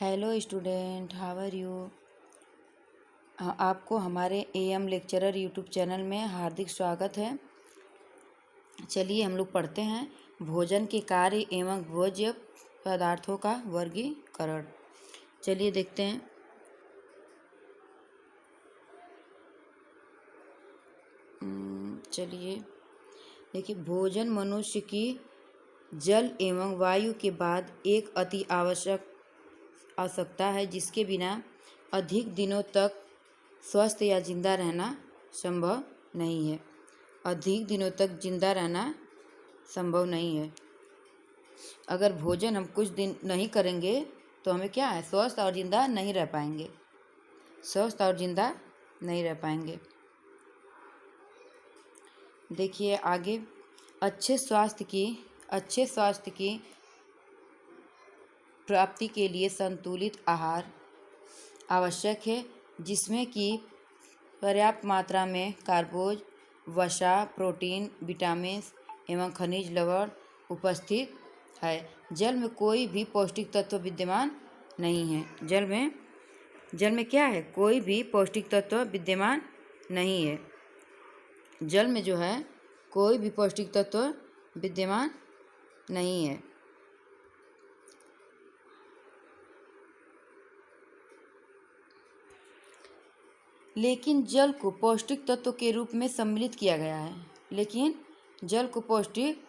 Hello student, how are you. आपको हमारे am lecturer YouTube channel में हार्दिक स्वागत है। चलिए हम लोग पढ़ते हैं भोजन के कार्य एवं भोज्य पदार्थों का वर्गीकरण। चलिए देखते हैं। चलिए देखिए, भोजन मनुष्य की जल एवं वायु के बाद एक अति आवश्यकता है, जिसके बिना अधिक दिनों तक स्वस्थ या जिंदा रहना संभव नहीं है। अधिक दिनों तक जिंदा रहना संभव नहीं है। अगर भोजन हम कुछ दिन नहीं करेंगे तो हमें क्या है, स्वस्थ और जिंदा नहीं रह पाएंगे। स्वस्थ और जिंदा नहीं रह पाएंगे। देखिए आगे, अच्छे स्वास्थ्य की प्राप्ति के लिए संतुलित आहार आवश्यक है, जिसमें कि पर्याप्त मात्रा में कार्बोज, वसा, प्रोटीन, विटामिन एवं खनिज लवण उपस्थित है। जल में कोई भी पौष्टिक तत्व विद्यमान नहीं है। जल में क्या है, कोई भी पौष्टिक तत्व विद्यमान नहीं है। जल में जो है कोई भी पौष्टिक तत्व विद्यमान नहीं है। लेकिन जल को पौष्टिक तत्व के रूप में सम्मिलित किया गया है। लेकिन जल को पौष्टिक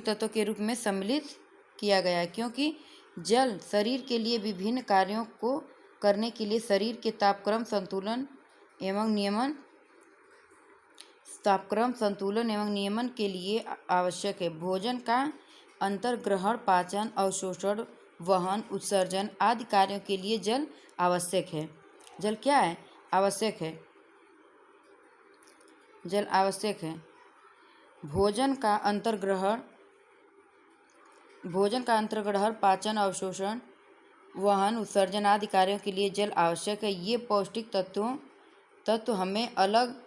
तत्व के रूप में सम्मिलित किया गया है, क्योंकि जल शरीर के लिए विभिन्न कार्यों को करने के लिए शरीर के तापक्रम संतुलन एवं नियमन के लिए आवश्यक है। भोजन का अंतर्ग्रहण, पाचन, अवशोषण, वहन, उत्सर्जन आदि कार्यों के लिए जल आवश्यक है। जल क्या है, आवश्यक है। जल आवश्यक है। भोजन का अंतर्ग्रहण, पाचन, अवशोषण, वहन, उत्सर्जन आदि कार्यों के लिए जल आवश्यक है। ये पौष्टिक तत्व हमें अलग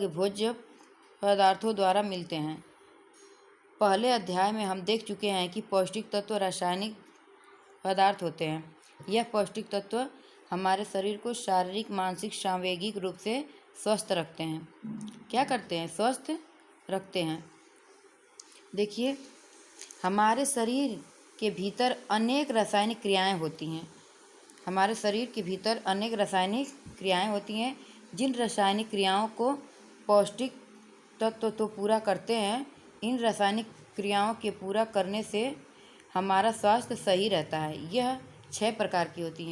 भोज्य पदार्थों द्वारा मिलते हैं। पहले अध्याय में हम देख चुके हैं कि पौष्टिक तत्व रासायनिक पदार्थ होते हैं। यह पौष्टिक तत्व हमारे शरीर को शारीरिक, मानसिक, सांवेगिक रूप से स्वस्थ रखते हैं। क्या करते हैं, स्वस्थ रखते हैं। देखिए, हमारे शरीर के भीतर अनेक रासायनिक क्रियाएं होती हैं। हमारे शरीर के भीतर अनेक रासायनिक क्रियाएं होती हैं। जिन रासायनिक क्रियाओं को पौष्टिक तत्व तो पूरा करते हैं, इन रासायनिक क्रियाओं के पूरा करने से हमारा स्वास्थ्य सही रहता है। यह 6 प्रकार की होती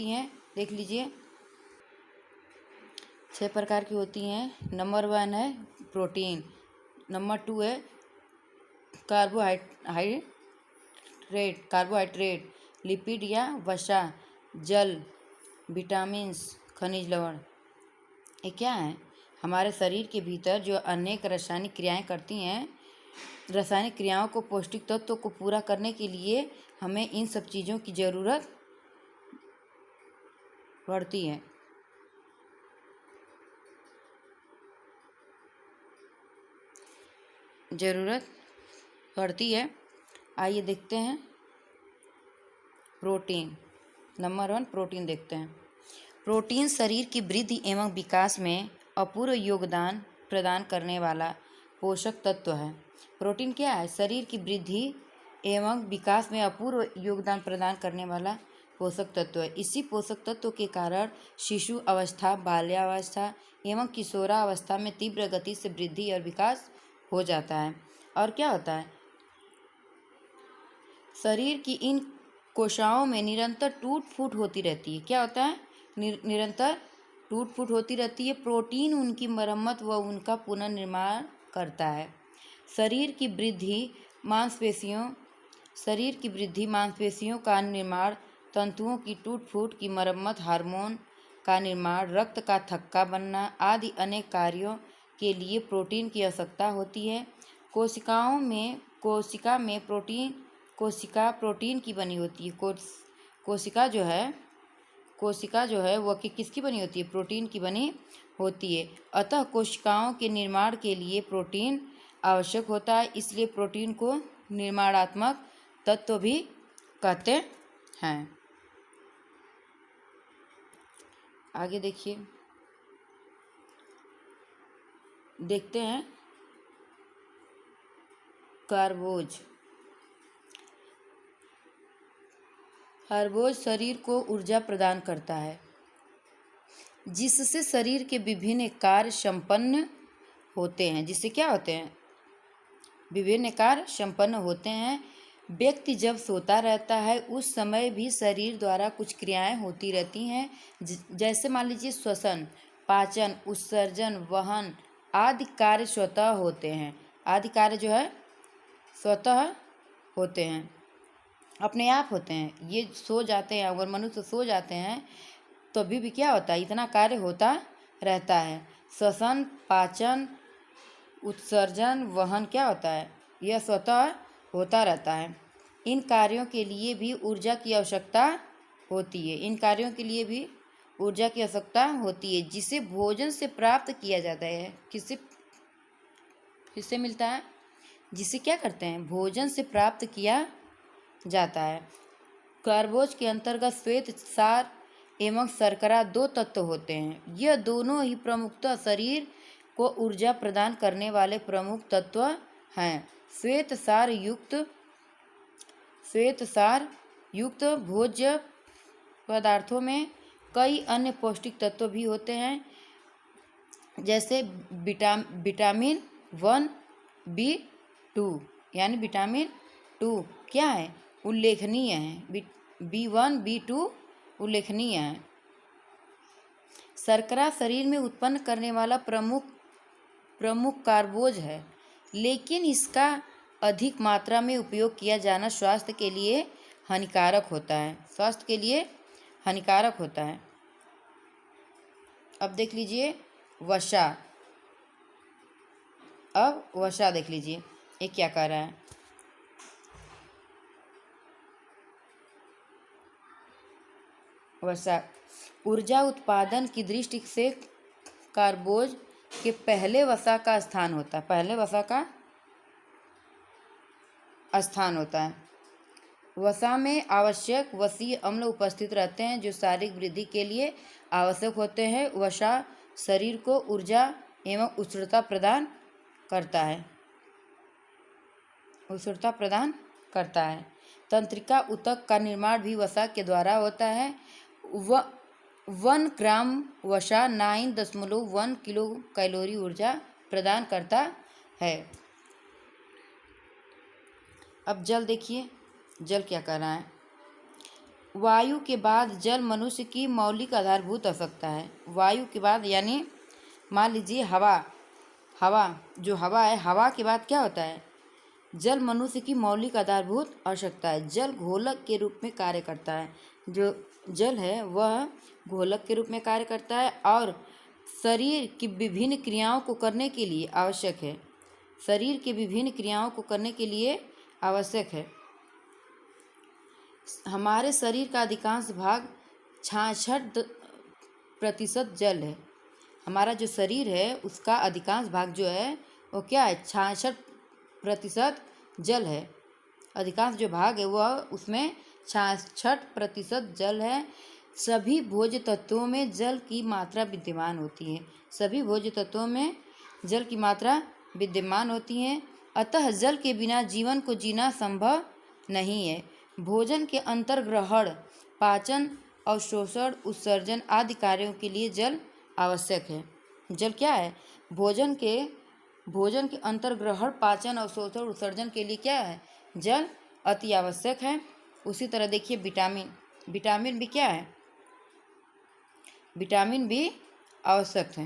हैं। देख लीजिए, 6 प्रकार की होती हैं। नंबर 1 है प्रोटीन, नंबर 2 है कार्बोहाइड्रेट, लिपिड या वसा, जल, विटामिन्स, खनिज लवण। ये क्या है, हमारे शरीर के भीतर जो अनेक रासायनिक क्रियाएं करती हैं, रासायनिक क्रियाओं को पौष्टिक तत्वों को पूरा करने के लिए हमें इन सब चीज़ों की ज़रूरत पड़ती है। आइए देखते हैं प्रोटीन। नंबर 1 प्रोटीन देखते हैं। प्रोटीन शरीर की वृद्धि एवं विकास में अपूर्व योगदान प्रदान करने वाला पोषक तत्व है। प्रोटीन क्या है, शरीर की वृद्धि एवं विकास में अपूर्व योगदान प्रदान करने वाला पोषक तत्व है। इसी पोषक तत्व के कारण शिशु अवस्था, बाल्यावस्था एवं किशोरावस्था में तीव्र गति से वृद्धि और विकास हो जाता है। और क्या होता है, शरीर की इन कोशिकाओं में निरंतर टूट फूट होती रहती है। क्या होता है, निरंतर टूट फूट होती रहती है। प्रोटीन उनकी मरम्मत व उनका पुनर्निर्माण करता है। शरीर की वृद्धि मांसपेशियों का निर्माण, तंतुओं की टूट फूट की मरम्मत, हार्मोन का निर्माण, रक्त का थक्का बनना आदि अनेक कार्यों के लिए प्रोटीन की आवश्यकता होती है। कोशिका प्रोटीन की बनी होती है। कोशिका जो है वह किसकी बनी होती है, प्रोटीन की बनी होती है। अतः कोशिकाओं के निर्माण के लिए प्रोटीन आवश्यक होता है, इसलिए प्रोटीन को निर्माणात्मक तत्व भी कहते हैं। आगे देखिए, देखते हैं कार्बोज। कार्बोज शरीर को ऊर्जा प्रदान करता है, जिससे शरीर के विभिन्न कार्य संपन्न होते हैं। जिससे क्या होते हैं? विभिन्न कार्य संपन्न होते हैं। व्यक्ति जब सोता रहता है उस समय भी शरीर द्वारा कुछ क्रियाएं होती रहती हैं, जैसे मान लीजिए श्वसन, पाचन, उत्सर्जन, वहन आदि कार्य स्वतः होते हैं। आदि कार्य जो है स्वतः होते हैं, अपने आप होते हैं। ये सो जाते हैं, अगर मनुष्य सो जाते हैं तो अभी भी क्या होता है? इतना कार्य होता रहता है। श्वसन, पाचन, उत्सर्जन, वहन क्या होता है? यह स्वतः होता रहता है। इन कार्यों के लिए भी ऊर्जा की आवश्यकता होती है। इन कार्यों के लिए भी ऊर्जा की आवश्यकता होती है, जिसे भोजन से प्राप्त किया जाता है। किससे मिलता है? जिसे क्या करते हैं? भोजन से प्राप्त किया जाता है। कार्बोज के अंतर्गत श्वेत सार एवं शर्करा दो तत्व होते हैं। यह दोनों ही प्रमुखतः शरीर को ऊर्जा प्रदान करने वाले प्रमुख तत्व हैं। श्वेत सार युक्त भोज्य पदार्थों में कई अन्य पौष्टिक तत्व भी होते हैं, जैसे विटामिन 1, B2 यानी विटामिन 2 क्या है? उल्लेखनीय है। B1, B2 उल्लेखनीय है। शर्करा शरीर में उत्पन्न करने वाला प्रमुख कार्बोज है, लेकिन इसका अधिक मात्रा में उपयोग किया जाना स्वास्थ्य के लिए हानिकारक होता है। अब देख लीजिए वसा। अब वसा देख लीजिए ये क्या कर रहा है। वसा ऊर्जा उत्पादन की दृष्टि से कार्बोज के पहले वसा का स्थान होता है। वसा में आवश्यक वसीय अम्ल उपस्थित रहते हैं, जो शारीरिक वृद्धि के लिए आवश्यक होते हैं। वसा शरीर को ऊर्जा एवं उष्णता प्रदान करता है। तंत्रिका ऊतक का निर्माण भी वसा के द्वारा होता है। 1 ग्राम वसा 9.1 किलो कैलोरी ऊर्जा प्रदान करता है। अब जल देखिए, जल क्या कर रहा है। वायु के बाद जल मनुष्य की मौलिक आधारभूत आवश्यकता है। वायु के बाद यानी मान लीजिए हवा जो हवा है, हवा के बाद क्या होता है? जल मनुष्य की मौलिक आधारभूत आवश्यकता है। जल घोलक के रूप में कार्य करता है। जो जल है वह घोलक के रूप में कार्य करता है और शरीर की विभिन्न क्रियाओं को करने के लिए आवश्यक है। हमारे शरीर का अधिकांश भाग 66% जल है। हमारा जो शरीर है उसका अधिकांश भाग जो है वो क्या है? 66% जल है। अधिकांश जो भाग है वह उसमें 66% जल है। सभी भोज्य तत्वों में जल की मात्रा विद्यमान होती है। अतः जल के बिना जीवन को जीना संभव नहीं है। भोजन के अंतर्ग्रहण, पाचन, अवशोषण, उत्सर्जन आदि कार्यों के लिए जल आवश्यक है। जल क्या है? भोजन के अंतर्ग्रहण, पाचन, अवशोषण, उत्सर्जन के लिए क्या है? जल अति आवश्यक है। उसी तरह देखिए विटामिन भी क्या है? विटामिन भी आवश्यक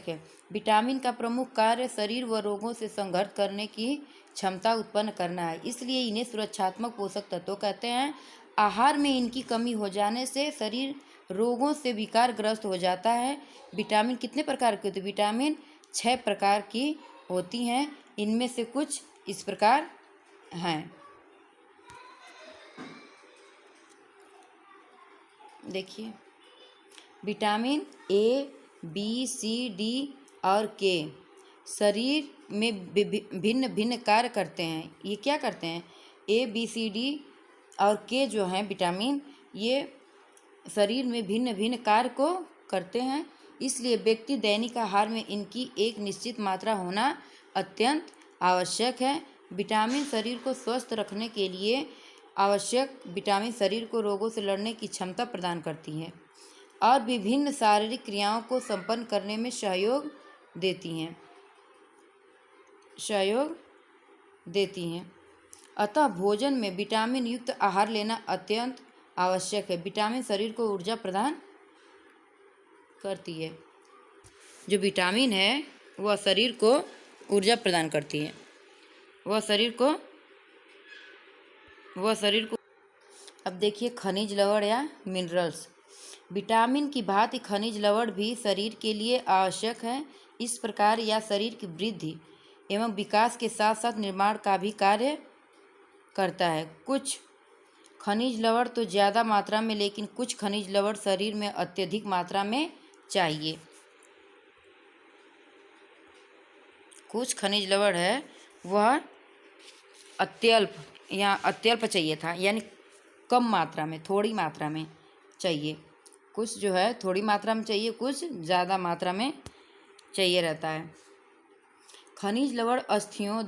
है। विटामिन का प्रमुख कार्य शरीर व रोगों से संघर्ष करने की क्षमता उत्पन्न करना है, इसलिए इन्हें सुरक्षात्मक पोषक तत्व कहते हैं। आहार में इनकी कमी हो जाने से शरीर रोगों से विकारग्रस्त हो जाता है। विटामिन कितने प्रकार के होते हैं? विटामिन 6 प्रकार की होती हैं। इनमें से कुछ इस प्रकार हैं। देखिए vitamin A, B, C, D और K शरीर में भिन्न भिन्न कार्य करते हैं। ये क्या करते हैं? ए, बी, सी, डी और के जो हैं विटामिन, ये शरीर में भिन्न भिन्न कार्य को करते हैं। इसलिए व्यक्ति दैनिक आहार में इनकी एक निश्चित मात्रा होना अत्यंत आवश्यक है। विटामिन शरीर को स्वस्थ रखने के लिए आवश्यक विटामिन शरीर को रोगों से लड़ने की क्षमता प्रदान करती है और विभिन्न शारीरिक क्रियाओं को संपन्न करने में सहयोग देती हैं। अतः भोजन में विटामिन युक्त आहार लेना अत्यंत आवश्यक है। विटामिन शरीर को ऊर्जा प्रदान करती है। जो विटामिन है वह शरीर को ऊर्जा प्रदान करती है। वह शरीर को अब देखिए खनिज लवण या मिनरल्स। विटामिन की भांति खनिज लवण भी शरीर के लिए आवश्यक है। इस प्रकार यह शरीर की वृद्धि एवं विकास के साथ साथ निर्माण का भी कार्य करता है। कुछ खनिज लवण तो ज़्यादा मात्रा में, लेकिन कुछ खनिज लवण शरीर में अत्यधिक मात्रा में चाहिए। कुछ खनिज लवण है वह अत्यल्प चाहिए था, यानी कम मात्रा में, थोड़ी मात्रा में चाहिए। कुछ जो है थोड़ी मात्रा में चाहिए, कुछ ज़्यादा मात्रा में चाहिए रहता है। खनिज लवण अस्थियों,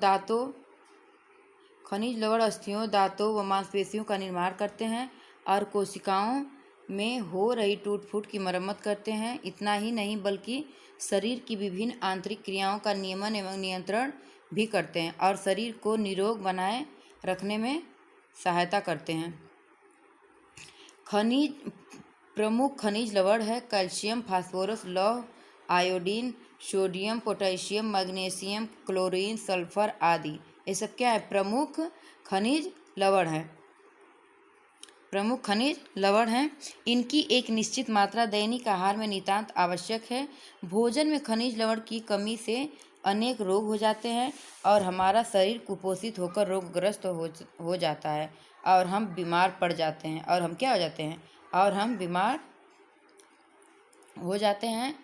दांतों व मांसपेशियों का निर्माण करते हैं और कोशिकाओं में हो रही टूट फूट की मरम्मत करते हैं। इतना ही नहीं बल्कि शरीर की विभिन्न आंतरिक क्रियाओं का नियमन एवं नियंत्रण भी करते हैं और शरीर को निरोग बनाए रखने में सहायता करते हैं। प्रमुख खनिज लवण है कैल्शियम, फास्फोरस, लौह, iodine, sodium, potassium, magnesium, chlorine, sulphur आदि। ये सब क्या है? प्रमुख खनिज लवण हैं। इनकी एक निश्चित मात्रा दैनिक आहार में नितांत आवश्यक है। भोजन में खनिज लवण की कमी से अनेक रोग हो जाते हैं और हमारा शरीर कुपोषित होकर रोगग्रस्त हो जाता है और हम बीमार पड़ जाते हैं। और हम क्या हो जाते हैं? और हम बीमार हो जाते हैं।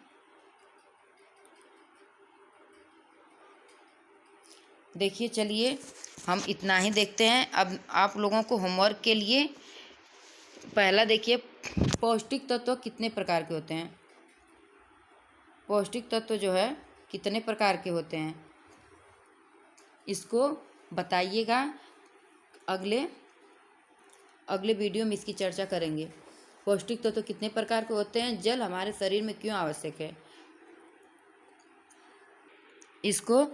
देखिए, चलिए हम इतना ही देखते हैं। अब आप लोगों को होमवर्क के लिए पहला देखिए, पौष्टिक तत्व कितने प्रकार के होते हैं? पौष्टिक तत्व जो है कितने प्रकार के होते हैं, इसको बताइएगा। अगले वीडियो में इसकी चर्चा करेंगे। पौष्टिक तत्व कितने प्रकार के होते हैं, जल हमारे शरीर में क्यों आवश्यक है, इसको